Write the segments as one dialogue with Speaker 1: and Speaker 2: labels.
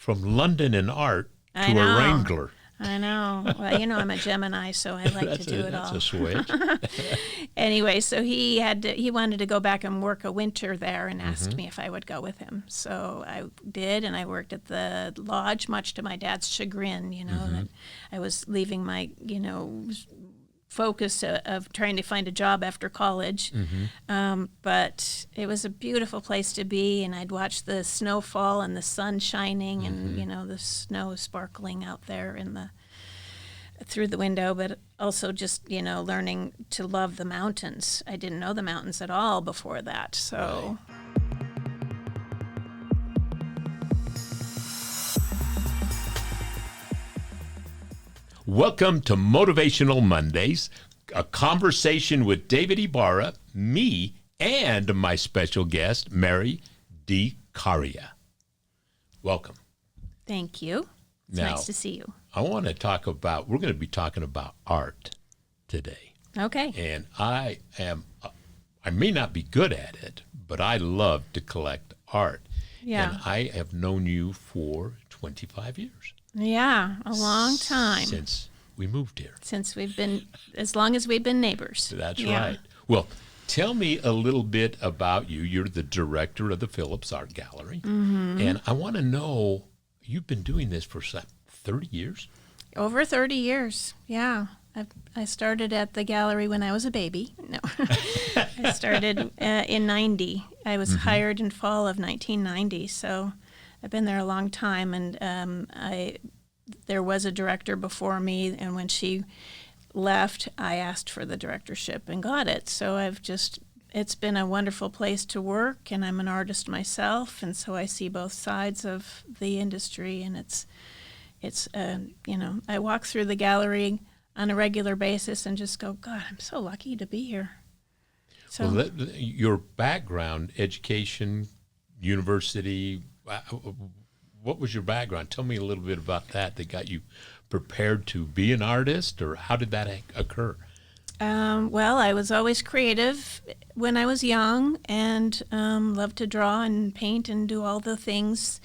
Speaker 1: from London and art to
Speaker 2: I know.
Speaker 1: a Wrangler.
Speaker 2: I know. Well, I'm a Gemini, so I like to do it all.
Speaker 1: That's a switch.
Speaker 2: Anyway, so he wanted to go back and work a winter there and asked me if I would go with him. So I did, and I worked at the lodge, much to my dad's chagrin, that I was leaving my, focus of trying to find a job after college. But it was a beautiful place to be, and I'd watch the snow fall and the sun shining and, the snow sparkling out there through the window, but also just, learning to love the mountains. I didn't know the mountains at all before that, so...
Speaker 1: Right. Welcome to Motivational Mondays, a conversation with David Ibarra, me, and my special guest, Meri DeCaria. Welcome.
Speaker 2: Thank you. It's nice to see you.
Speaker 1: We're going to be talking about art today.
Speaker 2: Okay.
Speaker 1: And I may not be good at it, but I love to collect art.
Speaker 2: Yeah.
Speaker 1: And I have known you for 25 years.
Speaker 2: Yeah, a long time.
Speaker 1: Since we moved here.
Speaker 2: As long as we've been neighbors.
Speaker 1: That's right. Well, tell me a little bit about you. You're the director of the Phillips Art Gallery. And I want to know, you've been doing this for 30 years?
Speaker 2: Over 30 years, yeah. I started at the gallery when I was a baby. No, I started in 90. I was hired in fall of 1990, so... I've been there a long time, and there was a director before me, and when she left, I asked for the directorship and got it. So it's been a wonderful place to work, and I'm an artist myself, and so I see both sides of the industry, and I walk through the gallery on a regular basis and just go, God, I'm so lucky to be here. So
Speaker 1: your background, education, university, what was your background? Tell me a little bit about that got you prepared to be an artist, or how did that occur?
Speaker 2: Well, I was always creative when I was young and loved to draw and paint and do all the things.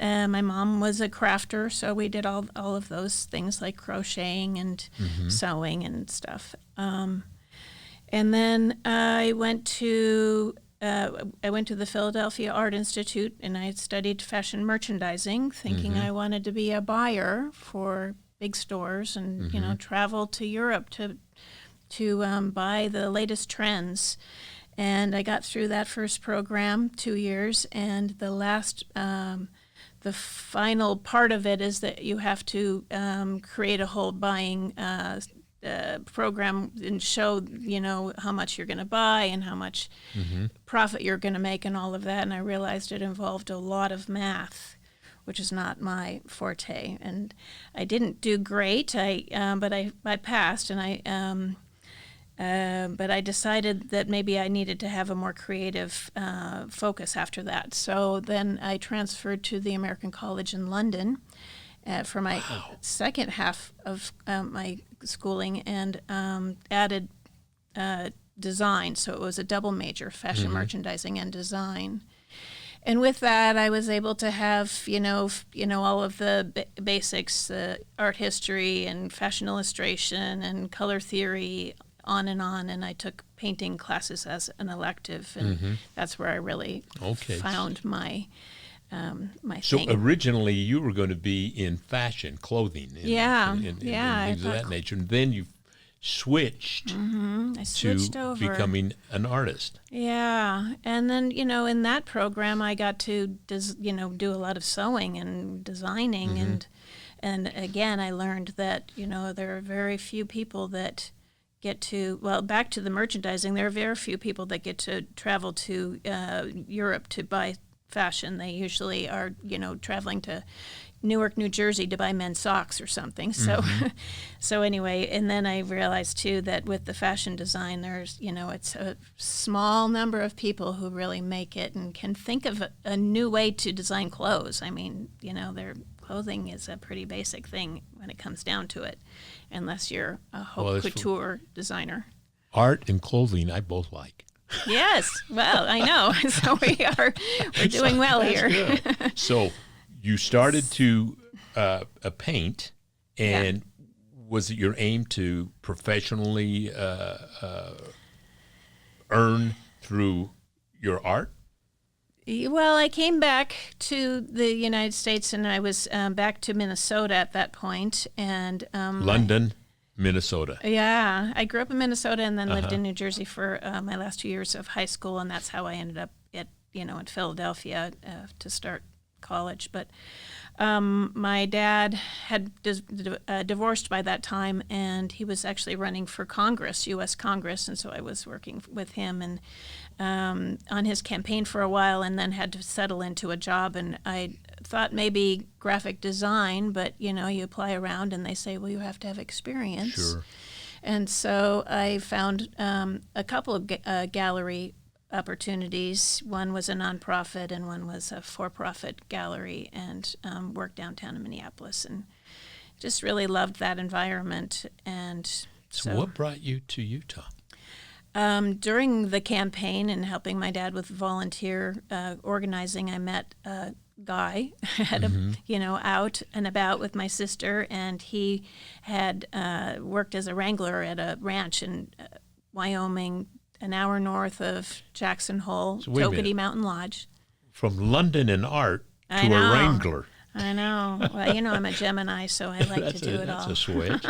Speaker 2: My mom was a crafter, so we did all of those things like crocheting and sewing and stuff. And then I went to the Philadelphia Art Institute, and I studied fashion merchandising, thinking I wanted to be a buyer for big stores and travel to Europe to buy the latest trends. And I got through that first program, 2 years, and the final part of it is that you have to create a whole buying program and show, how much you're going to buy and how much profit you're going to make and all of that. And I realized it involved a lot of math, which is not my forte. And I didn't do great, but I passed, and but I decided that maybe I needed to have a more creative focus after that. So then I transferred to the American College in London for my second half of my schooling, and added design. So it was a double major, fashion merchandising and design. And with that, I was able to have, all of the basics, art history and fashion illustration and color theory, on. And I took painting classes as an elective, and that's where I really found my
Speaker 1: So
Speaker 2: thing.
Speaker 1: originally you were going to be in fashion, clothing, and things of that nature, and then you switched
Speaker 2: over.
Speaker 1: Becoming an artist.
Speaker 2: Yeah, and then, in that program I got to, do a lot of sewing and designing, and again I learned that, there are very few people that get to, back to the merchandising, there are very few people that get to travel to Europe to buy fashion. They usually are, traveling to Newark, New Jersey to buy men's socks or something. So, so anyway, and then I realized too that with the fashion design, there's, it's a small number of people who really make it and can think of a new way to design clothes. I mean, their clothing is a pretty basic thing when it comes down to it, unless you're a haute couture designer.
Speaker 1: Art and clothing, I both like.
Speaker 2: Yes, well, I know. So we're doing well here.
Speaker 1: Good. So you started to paint, and was it your aim to professionally earn through your art?
Speaker 2: Well, I came back to the United States, and I was back to Minnesota at that point, and
Speaker 1: London, Minnesota.
Speaker 2: Yeah, I grew up in Minnesota and then lived in New Jersey for my last 2 years of high school, and that's how I ended up in Philadelphia to start college. But my dad had divorced by that time, and he was actually running for Congress, U.S. Congress, and so I was working with him and on his campaign for a while, and then had to settle into a job. And I thought maybe graphic design, but you apply around, and they say, well, you have to have experience.
Speaker 1: Sure.
Speaker 2: And so I found a couple of gallery opportunities. One was a nonprofit, and one was a for-profit gallery, and worked downtown in Minneapolis, and just really loved that environment. And
Speaker 1: So what brought you to Utah?
Speaker 2: During the campaign and helping my dad with volunteer organizing, I met a guy out and about with my sister, and he had worked as a wrangler at a ranch in Wyoming, an hour north of Jackson Hole,
Speaker 1: So wait a
Speaker 2: Toketee
Speaker 1: minute.
Speaker 2: Mountain Lodge.
Speaker 1: From London and art to
Speaker 2: I know.
Speaker 1: a wrangler.
Speaker 2: I know. Well, I'm a Gemini, so I like to do it all.
Speaker 1: That's a switch.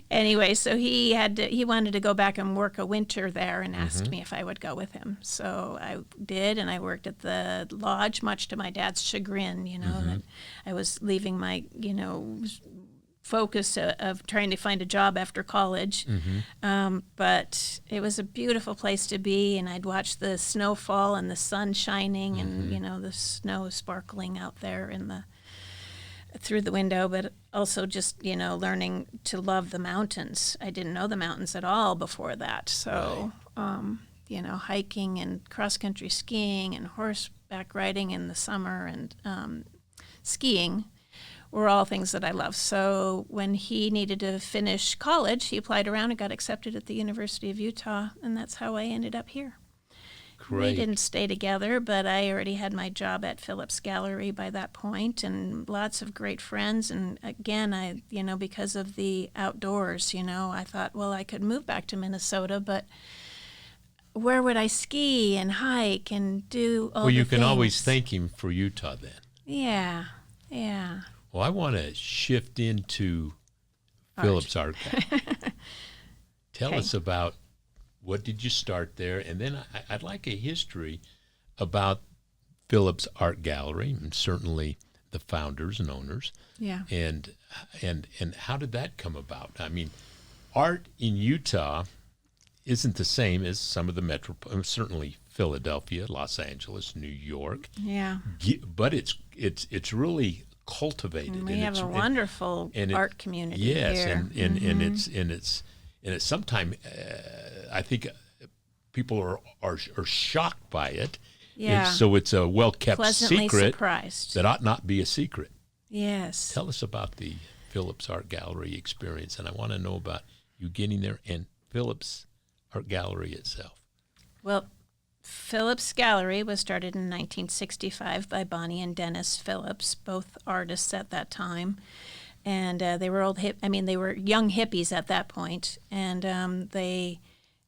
Speaker 2: Anyway, so he wanted to go back and work a winter there, and asked me if I would go with him. So I did, and I worked at the lodge, much to my dad's chagrin. That I was leaving my focus of trying to find a job after college. But it was a beautiful place to be, and I'd watch the snow fall and the sun shining, and the snow sparkling out there through the window, but also just learning to love the mountains. I didn't know the mountains at all before that, so hiking and cross-country skiing and horseback riding in the summer, and skiing were all things that I love. So when he needed to finish college, he applied around and got accepted at the University of Utah, and that's how I ended up here.
Speaker 1: Great.
Speaker 2: We didn't stay together, but I already had my job at Phillips Gallery by that point, and lots of great friends. And again, I because of the outdoors, I thought, well, I could move back to Minnesota, but where would I ski and hike and do all
Speaker 1: Well, you
Speaker 2: the
Speaker 1: can always
Speaker 2: things?
Speaker 1: thank him for Utah then.
Speaker 2: Yeah.
Speaker 1: Well, I want to shift into Phillips Art Gallery. Tell
Speaker 2: Okay.
Speaker 1: us about what did you start there, and then I'd like a history about Phillips Art Gallery, and certainly the founders and owners.
Speaker 2: Yeah.
Speaker 1: And how did that come about? I mean, art in Utah isn't the same as some of the certainly Philadelphia, Los Angeles, New York.
Speaker 2: Yeah.
Speaker 1: But it's really cultivated.
Speaker 2: We
Speaker 1: and
Speaker 2: have a wonderful art community
Speaker 1: yes,
Speaker 2: here.
Speaker 1: and it's sometimes I think people are shocked by it.
Speaker 2: Yeah.
Speaker 1: And so it's a well-kept
Speaker 2: Pleasantly
Speaker 1: secret
Speaker 2: surprised.
Speaker 1: that ought not be a secret.
Speaker 2: Yes.
Speaker 1: Tell us about the Phillips Art Gallery experience, and I want to know about you getting there and Phillips Art Gallery itself.
Speaker 2: Well, Phillips Gallery was started in 1965 by Bonnie and Dennis Phillips, both artists at that time. And they were they were young hippies at that point. And they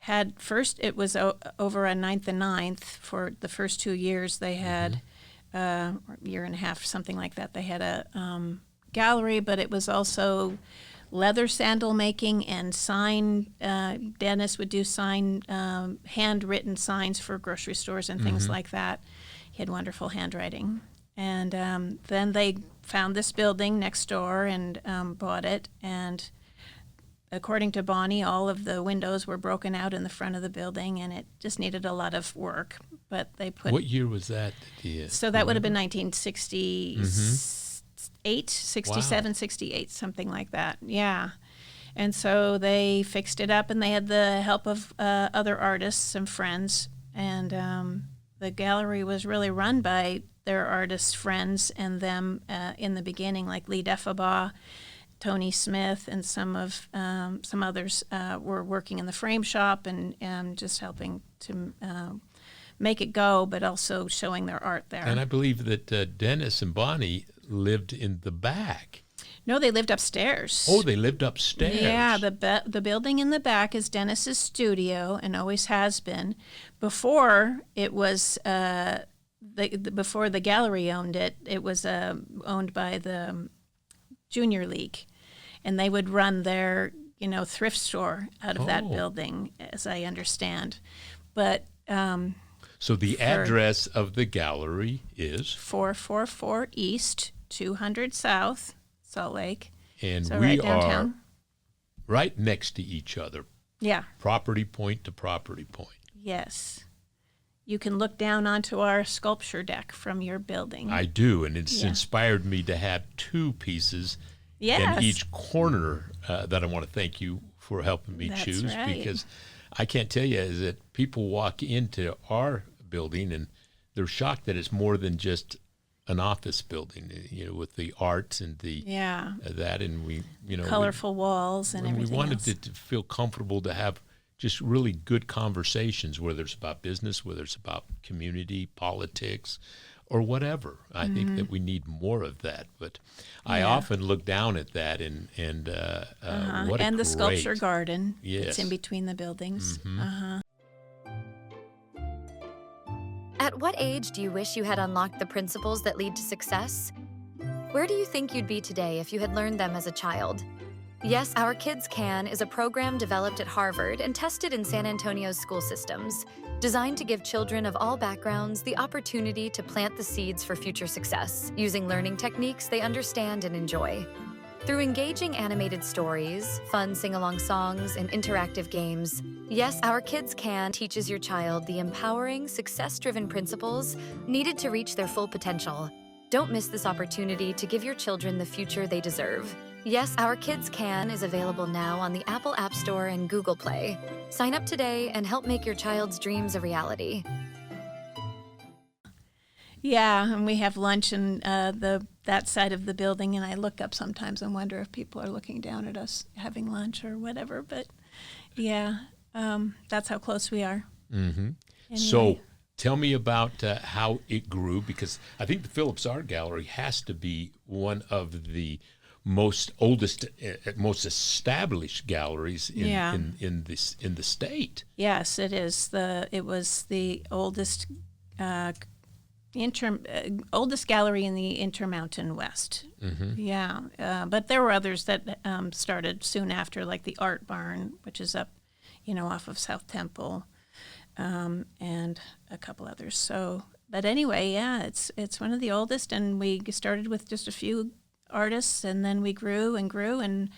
Speaker 2: had first, it was over on 9th and 9th for the first 2 years. They had, or a year and a half, something like that. They had a gallery, but it was also leather sandal making and sign. Dennis would do handwritten signs for grocery stores and things like that. He had wonderful handwriting. And then they found this building next door and bought it. And according to Bonnie, all of the windows were broken out in the front of the building, and it just needed a lot of work. But they put.
Speaker 1: What year was that?
Speaker 2: So that would have been 1968, 67, 68, something like that. Yeah. And so they fixed it up, and they had the help of other artists and friends. And the gallery was really run by their artist friends and them in the beginning, like Lee Deffabaugh, Tony Smith, and some others were working in the frame shop and just helping to make it go, but also showing their art there.
Speaker 1: And I believe that Dennis and Bonnie lived in the back.
Speaker 2: No, they lived upstairs.
Speaker 1: Oh, they lived upstairs.
Speaker 2: Yeah, the building in the back is Dennis's studio and always has been. Before it was before the gallery owned it, it was owned by the Junior League, and they would run their thrift store out of that building, as I understand. But
Speaker 1: so the address of the gallery is
Speaker 2: 444 East, 200 South, Salt Lake.
Speaker 1: And
Speaker 2: so
Speaker 1: we
Speaker 2: right downtown.
Speaker 1: are right next to each other.
Speaker 2: Yeah.
Speaker 1: Property point to property point.
Speaker 2: Yes. You can look down onto our sculpture deck from your building.
Speaker 1: I do, and it's inspired me to have two pieces in each corner that I want to thank you for helping me choose.
Speaker 2: Right.
Speaker 1: Because I can't tell you is that people walk into our building and they're shocked that it's more than just an office building, with the arts and the that, and we
Speaker 2: colorful walls and everything.
Speaker 1: We wanted
Speaker 2: else.
Speaker 1: to feel comfortable to have just really good conversations, whether it's about business, whether it's about community, politics, or whatever. I think that we need more of that. But I often look down at that and what
Speaker 2: and
Speaker 1: a
Speaker 2: the
Speaker 1: great
Speaker 2: sculpture garden.
Speaker 1: Yes.
Speaker 2: It's in between the buildings.
Speaker 3: At what age do you wish you had unlocked the principles that lead to success? Where do you think you'd be today if you had learned them as a child? Yes, Our Kids Can is a program developed at Harvard and tested in San Antonio's school systems, designed to give children of all backgrounds the opportunity to plant the seeds for future success, using learning techniques they understand and enjoy. Through engaging animated stories, fun sing-along songs, and interactive games, Yes, Our Kids Can teaches your child the empowering, success-driven principles needed to reach their full potential. Don't miss this opportunity to give your children the future they deserve. Yes, Our Kids Can is available now on the Apple App Store and Google Play. Sign up today and help make your child's dreams a reality.
Speaker 2: Yeah, and we have lunch in that side of the building, and I look up sometimes and wonder if people are looking down at us having lunch or whatever. But yeah, that's how close we are.
Speaker 1: Mm-hmm.
Speaker 2: Anyway.
Speaker 1: So tell me about how it grew, because I think the Phillips Art Gallery has to be one of the most established galleries in the state.
Speaker 2: Yes, it is. It was the oldest oldest gallery in the Intermountain West.
Speaker 1: Mm-hmm.
Speaker 2: Yeah, but there were others that started soon after, like the Art Barn, which is up, off of South Temple, and a couple others. So, but anyway, yeah, it's one of the oldest, and we started with just a few artists, and then we grew and grew, and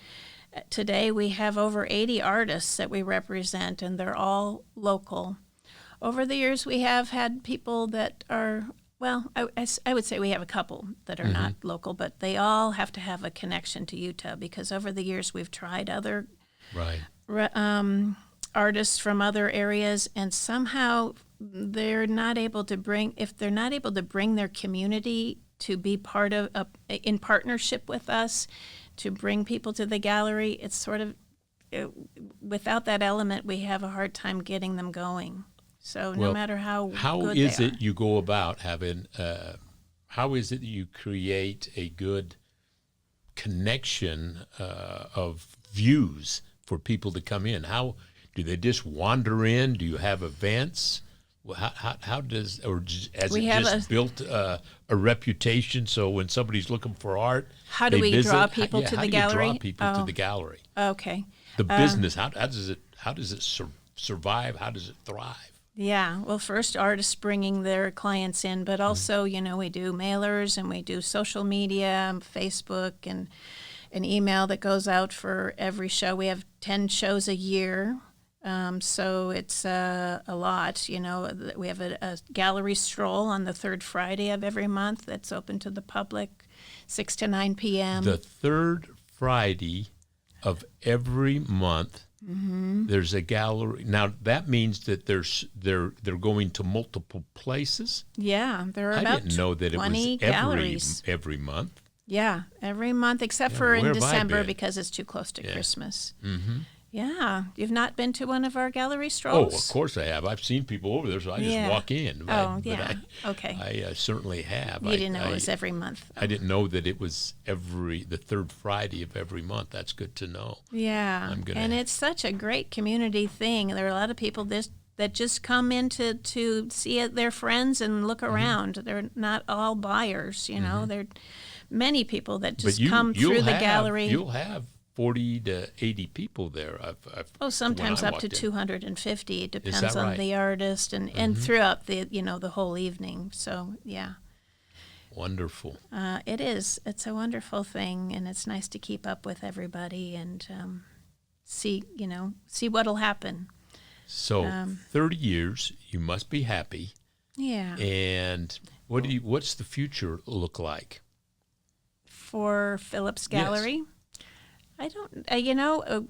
Speaker 2: today we have over 80 artists that we represent, and they're all local. Over the years, we have had people that are, well, I would say we have a couple that are not local, but they all have to have a connection to Utah, because over the years we've tried other artists from other areas, and somehow they're not able to bring their community to be part of, in partnership with us, to bring people to the gallery. It's sort of, without that element, we have a hard time getting them going. So no matter how good
Speaker 1: is
Speaker 2: they are.
Speaker 1: it you go about having, how is it that you create a good connection of views for people to come in? How do they just wander in? Do you have events? How does, or has it just built a reputation, so when somebody's looking for art,
Speaker 2: how do we draw people to the gallery?
Speaker 1: How do you draw people to the gallery?
Speaker 2: Okay.
Speaker 1: The business, how does it survive? How does it thrive?
Speaker 2: Yeah, well, first artists bringing their clients in, but also, we do mailers, and we do social media, Facebook, and an email that goes out for every show. We have 10 shows a year. So it's a lot, We have a gallery stroll on the third Friday of every month that's open to the public, 6 to 9 p.m.
Speaker 1: The third Friday of every month, there's a gallery. Now, that means that they're going to multiple places?
Speaker 2: Yeah, there are
Speaker 1: I
Speaker 2: about
Speaker 1: didn't know that
Speaker 2: 20
Speaker 1: it was
Speaker 2: galleries.
Speaker 1: every month.
Speaker 2: Yeah, every month, except for in
Speaker 1: where have I
Speaker 2: December,
Speaker 1: been?
Speaker 2: because it's too close to Christmas.
Speaker 1: Mm-hmm.
Speaker 2: Yeah. You've not been to one of our gallery
Speaker 1: Oh,
Speaker 2: strolls?
Speaker 1: of course I have. I've seen people over there, so I just
Speaker 2: Yeah.
Speaker 1: walk in.
Speaker 2: Oh, yeah. Okay.
Speaker 1: I certainly have.
Speaker 2: You didn't know it was every month.
Speaker 1: I didn't know that it was the third Friday of every month. That's good to know.
Speaker 2: Yeah. And it's such a great community thing. There are a lot of people that just come in to see their friends and look around. They're not all buyers, you know. There are many people that just come through the gallery.
Speaker 1: You'll have 40 to 80 people there.
Speaker 2: Sometimes up to 250. It depends on
Speaker 1: right?
Speaker 2: the artist and throughout the whole evening. So, yeah.
Speaker 1: Wonderful.
Speaker 2: It is. It's a wonderful thing, and it's nice to keep up with everybody and see what'll happen.
Speaker 1: So 30 years, you must be happy.
Speaker 2: Yeah.
Speaker 1: And what's the future look like?
Speaker 2: For Phillips Gallery?
Speaker 1: Yes.
Speaker 2: I don't,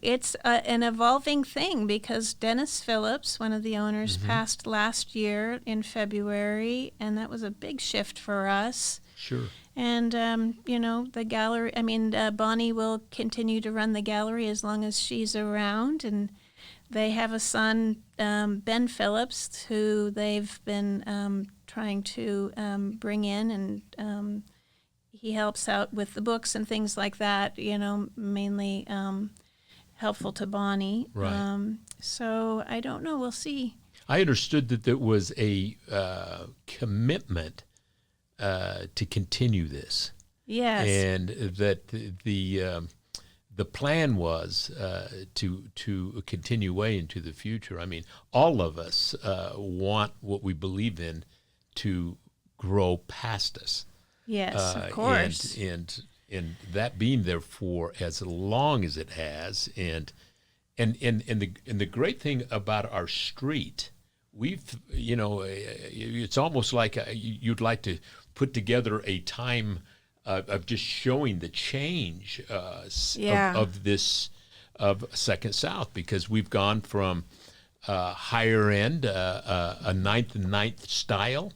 Speaker 2: it's an evolving thing because Dennis Phillips, one of the owners, passed last year in February, and that was a big shift for us.
Speaker 1: Sure.
Speaker 2: And, the gallery, Bonnie will continue to run the gallery as long as she's around, and they have a son, Ben Phillips, who they've been trying to bring in, and he helps out with the books and things like that, mainly helpful to Bonnie.
Speaker 1: Right.
Speaker 2: So I don't know. We'll see.
Speaker 1: I understood that there was a commitment to continue this.
Speaker 2: Yes.
Speaker 1: And that the plan was to continue way into the future. I mean, all of us want what we believe in to grow past us.
Speaker 2: Yes, of course.
Speaker 1: And that being there for as long as it has, and the great thing about our street, it's almost like you'd like to put together a time of just showing the change of Second South, because we've gone from higher end, a ninth and ninth style,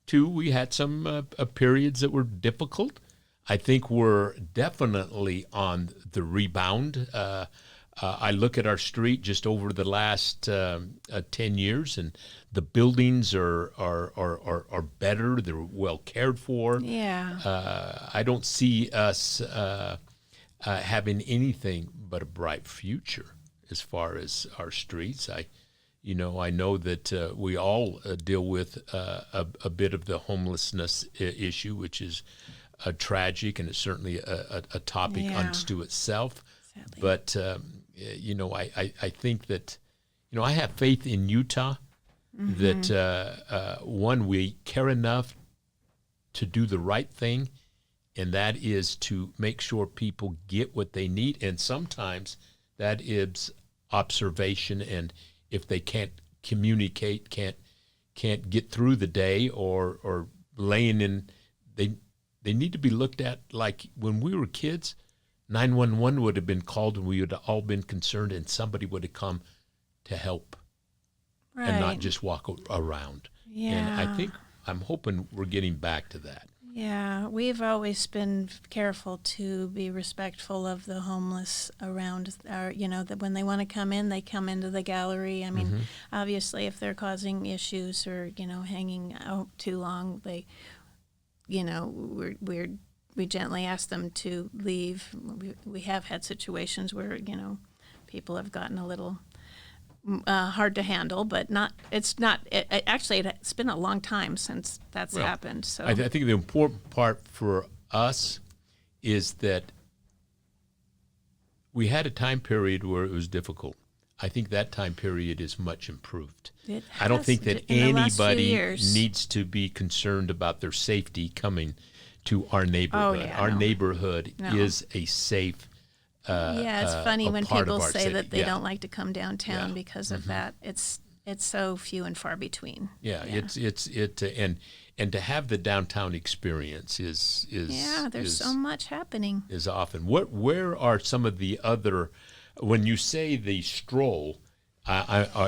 Speaker 1: to we had some periods that were difficult. I think we're definitely on the rebound. I look at our street just over the last 10 years, and the buildings are better. They're well cared for.
Speaker 2: Yeah.
Speaker 1: I don't see us having anything but a bright future as far as our streets. I know that we all deal with a bit of the homelessness issue, which is tragic, and it's certainly a topic unto itself. Sadly. But, I think that, I have faith in Utah that, one, we care enough to do the right thing, and that is to make sure people get what they need. And sometimes that is observation, and if they can't communicate, can't get through the day, or laying in, they need to be looked at like when we were kids. 911 would have been called, and we would have all been concerned, and somebody would have come to help,
Speaker 2: right,
Speaker 1: and not just walk around.
Speaker 2: Yeah.
Speaker 1: And I'm hoping we're getting back to that.
Speaker 2: Yeah, we've always been careful to be respectful of the homeless around our, that when they want to come in, they come into the gallery. I mean, obviously, if they're causing issues or, hanging out too long, they, we gently ask them to leave. We have had situations where, people have gotten a little hard to handle, but it's been a long time since that's happened. So
Speaker 1: I think the important part for us is that we had a time period where it was difficult. I think that time period is much improved. I don't think that anybody needs to be concerned about their safety coming to our neighborhood. Our neighborhood is a safe
Speaker 2: it's funny when people say
Speaker 1: city.
Speaker 2: That they don't like to come downtown because of that. It's so few and far between.
Speaker 1: And to have the downtown experience is
Speaker 2: there's so much happening.
Speaker 1: Is often. Where are some of the other, when you say the stroll,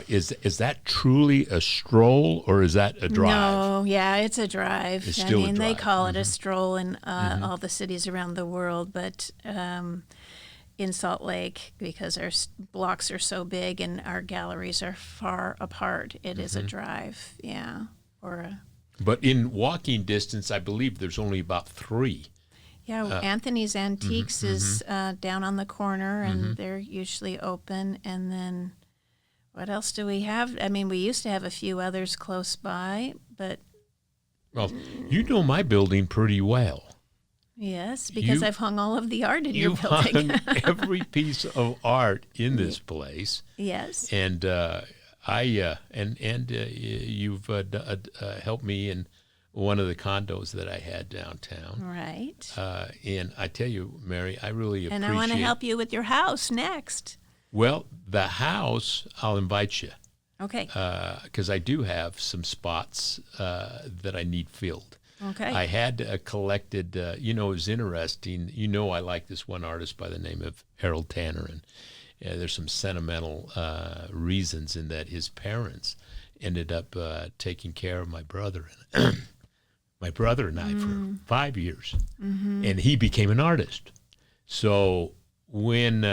Speaker 1: is that truly a stroll, or is that a drive?
Speaker 2: No, it's a drive.
Speaker 1: It's still a drive.
Speaker 2: They call it a stroll in all the cities around the world, but in Salt Lake because our blocks are so big and our galleries are far apart. It is a drive, yeah.
Speaker 1: But in walking distance, I believe there's only about 3.
Speaker 2: Yeah, Anthony's Antiques is down on the corner, and they're usually open. And then what else do we have? I mean, we used to have a few others close by, but...
Speaker 1: Well, you know my building pretty well.
Speaker 2: Yes, because I've hung all of the art in your building.
Speaker 1: You've hung every piece of art in this place.
Speaker 2: Yes.
Speaker 1: And you've helped me in one of the condos that I had downtown.
Speaker 2: Right.
Speaker 1: And I tell you, Meri, I really appreciate.
Speaker 2: And I want to help you with your house next.
Speaker 1: Well, the house, I'll invite you.
Speaker 2: Okay.
Speaker 1: Because I do have some spots that I need filled.
Speaker 2: Okay.
Speaker 1: I had collected, it was interesting. I like this one artist by the name of Harold Tanner, and there's some sentimental reasons in that his parents ended up taking care of my brother and I for 5 years, and he became an artist. So when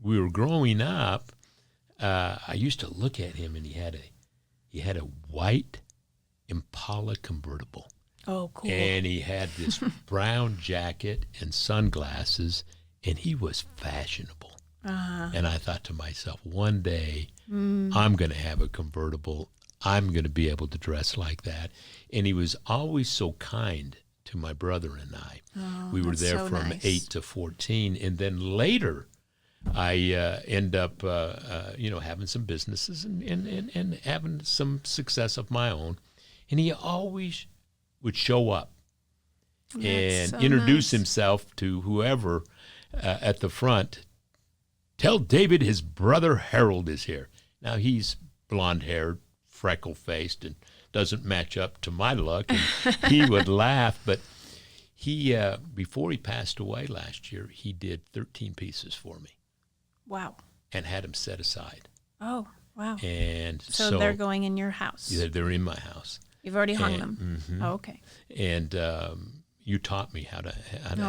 Speaker 1: we were growing up, I used to look at him, and he had a white Impala convertible.
Speaker 2: Oh, cool.
Speaker 1: And he had this brown jacket and sunglasses, and he was fashionable. And I thought to myself, one day I'm going to have a convertible. I'm going to be able to dress like that. And he was always so kind to my brother and I.
Speaker 2: Oh,
Speaker 1: we were there
Speaker 2: so
Speaker 1: from
Speaker 2: nice.
Speaker 1: 8 to 14. And then later, I end up, having some businesses and having some success of my own. And he always would show up and
Speaker 2: so
Speaker 1: introduce
Speaker 2: nice.
Speaker 1: himself to whoever at the front. Tell David his brother Harold is here. Now, he's blonde-haired, freckle-faced, and doesn't match up to my luck. And he would laugh, but he, before he passed away last year, he did 13 pieces for me.
Speaker 2: Wow.
Speaker 1: And had them set aside.
Speaker 2: Oh, wow.
Speaker 1: And
Speaker 2: so they're going in your house.
Speaker 1: Yeah, they're in my house.
Speaker 2: You've already hung them. Oh, okay.
Speaker 1: And you taught me how to.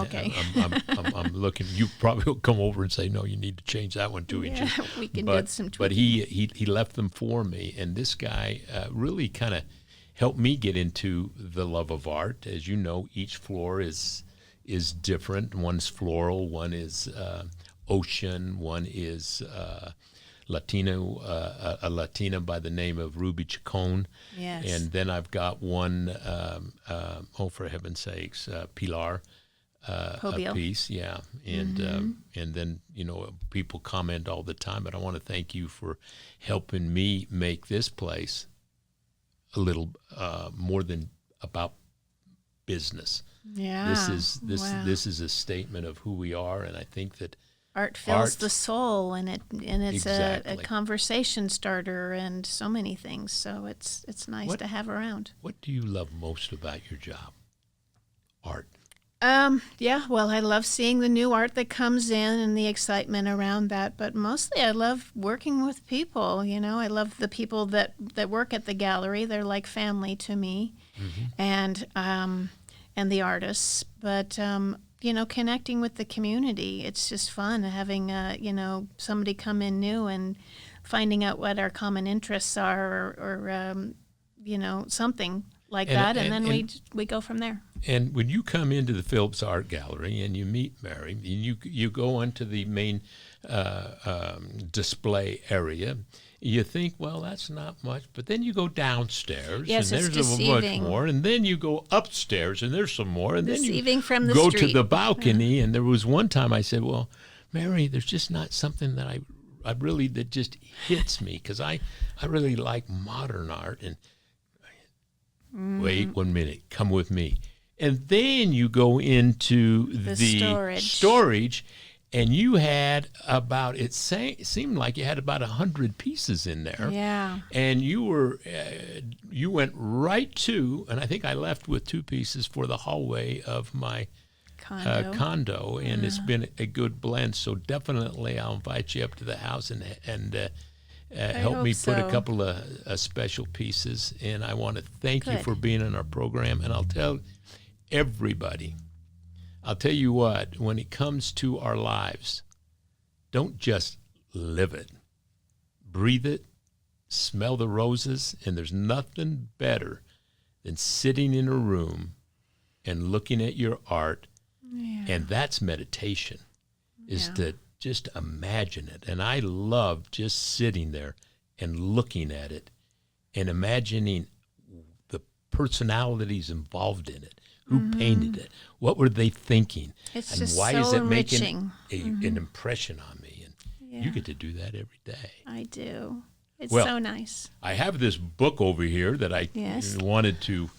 Speaker 2: Okay.
Speaker 1: I'm looking. You probably will come over and say, "No, you need to change that one 2 inches."
Speaker 2: We can do some tweaking.
Speaker 1: But he left them for me, and this guy really kind of helped me get into the love of art. As you know, each floor is different. One's floral, one is ocean, one is Latino, a Latina by the name of Ruby Chacon.
Speaker 2: Yes.
Speaker 1: And then I've got one, for heaven's sakes, Pilar, a piece, yeah. And and then, people comment all the time, but I want to thank you for helping me make this place a little more than about business.
Speaker 2: Yeah.
Speaker 1: This is a statement of who we are, and I think that
Speaker 2: art fills the soul, and it's
Speaker 1: Exactly.
Speaker 2: a conversation starter, and so many things. So it's nice to have around.
Speaker 1: What do you love most about your job? Art.
Speaker 2: Yeah, well, I love seeing the new art that comes in and the excitement around that, but mostly I love working with people. I love the people that work at the gallery. They're like family to me, and the artists. But connecting with the community, it's just fun having somebody come in new and finding out what our common interests are, or something like that, and then we go from there.
Speaker 1: And when you come into the Phillips Art Gallery and you meet Meri, and you go onto the main display area, you think, well, that's not much. But then you go downstairs,
Speaker 2: yes,
Speaker 1: and there's a much more. And then you go upstairs, and there's some more. And then you
Speaker 2: from the
Speaker 1: go
Speaker 2: street.
Speaker 1: to the balcony. And there was one time I said, well, Meri, there's just not something that I really, that just hits me, because I really like modern art. And wait 1 minute, come with me. And then you go into the storage, and you had about, it seemed like you had about 100 pieces in there.
Speaker 2: Yeah.
Speaker 1: And you went right to, and I think I left with 2 pieces for the hallway of my condo, and it's been a good blend. So definitely I'll invite you up to the house and help me put a couple of special pieces. And I want to thank you for being in our program. And I'll tell everybody, I'll tell you what, when it comes to our lives, don't just live it. Breathe it, smell the roses, and there's nothing better than sitting in a room and looking at your art, and that's meditation, is to just imagine it. And I love just sitting there and looking at it and imagining the personalities involved in it. Who painted it? What were they thinking?
Speaker 2: It's
Speaker 1: and
Speaker 2: just
Speaker 1: why
Speaker 2: so
Speaker 1: is it
Speaker 2: enriching.
Speaker 1: making an impression on me? And you get to do that every day.
Speaker 2: I do. It's
Speaker 1: Well,
Speaker 2: so nice.
Speaker 1: I have this book over here that I wanted to.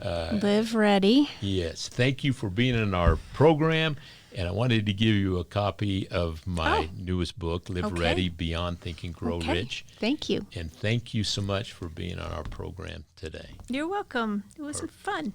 Speaker 2: Live Ready.
Speaker 1: Yes. Thank you for being in our program. And I wanted to give you a copy of my newest book, Live Ready, Beyond Think and Grow Rich.
Speaker 2: Thank you.
Speaker 1: And thank you so much for being on our program today.
Speaker 2: You're welcome. It was fun.